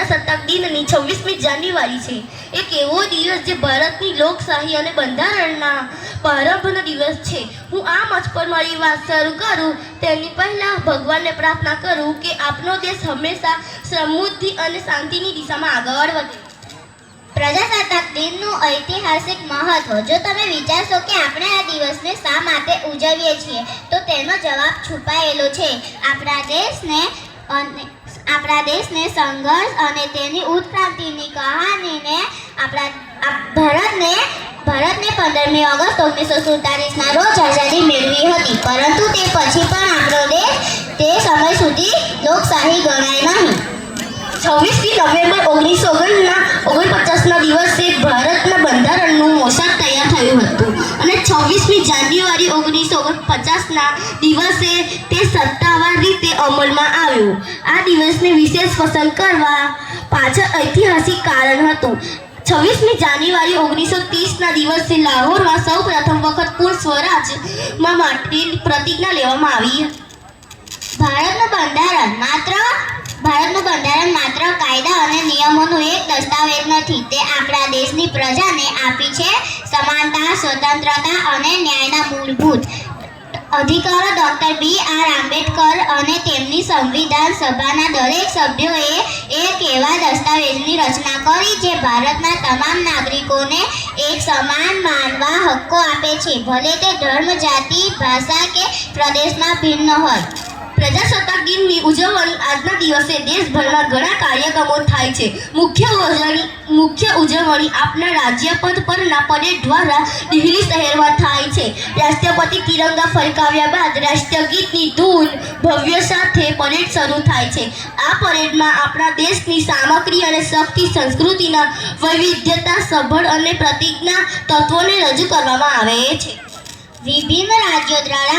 પ્રજાસત્તાક દિનની 26મી જાન્યુઆરી છે. એક એવો દિવસ જે ભારતની લોકશાહી અને બંધારણના પ્રારંભનો દિવસ છે. હું આ મંચ પર મારી વાત શરૂ કરું તેની પહેલાં ભગવાનને પ્રાર્થના કરું કે આપનો દેશ હંમેશા સમૃદ્ધિ અને શાંતિની દિશામાં આગળ વધે. પ્રજાસત્તાક દિનનું ઐતિહાસિક મહત્વ. જો તમે વિચારશો કે આપણે આ દિવસને શા માટે ઉજવીએ છીએ તો તેનો જવાબ છુપાયેલો છે. આપણા દેશને સંઘર્ષ અને તેની ઉત્ક્રાંતિની કહાનીને ભારતને 15મી ઓગસ્ટ 1947ના રોજ આઝાદી મેળવી હતી. પરંતુ તે પછી પણ આપણો દેશ તે સમય સુધી લોકશાહી ગણાય નહીં. 26મી નવેમ્બર 1949ના દિવસે ભારતના બંધારણનું મોસાળ તૈયાર થયું હતું અને 26મી જાન્યુઆરી 1949ના દિવસે તે સત્તાવાર રીતે અમલમાં આવ્યું. આ દિવસને વિશેષ પસંદ કરવા પાછળ ઐતિહાસિક કારણ હતું. 26મી જાન્યુઆરી 1930ના દિવસે લાહોરમાં સૌ પ્રથમ વખત પૂર્ણ સ્વરાજમાં માટેની પ્રતિજ્ઞા લેવામાં આવી. ભારતનું બંધારણ માત્ર કાયદા અને નિયમોનું એક દસ્તાવેજ નથી. તે આપણા દેશની પ્રજાને આપી છે સમાનતા, સ્વતંત્રતા અને ન્યાયના મૂળભૂત અધિકારો. Doctor B.R. આંબેડકર અને તેમની સંવિધાન સભાના દરેક સભ્યોએ એક એવા દસ્તાવેજની રચના કરી જે ભારતના તમામ નાગરિકોને એક સમાન માનવા હક્કો આપે છે, ભલે તે ધર્મ, જાતિ, ભાષા કે પ્રદેશમાં ભિન્ન હોય. પ્રજાસત્તાક દિનની ઉજવણી આજના દિવસે દેશભરમાં ઘણા કાર્યક્રમો થાય છે. મુખ્ય ઉજવણી આપણા રાજ્યપથ પરના પરેડ દ્વારા દિલ્હી શહેરમાં થાય છે. રાષ્ટ્રપતિ તિરંગા ફરકાવ્યા બાદ રાષ્ટ્રગીતની ધૂન ભવ્ય સાથે પરેડ શરૂ થાય છે. આ પરેડમાં આપણા દેશની સામગ્રી અને શક્તિ, સંસ્કૃતિના વૈવિધ્યતા સભર અને પ્રતિજ્ઞા તત્વોને રજૂ કરવામાં આવે છે. વિભિન્ન રાજ્યો દ્વારા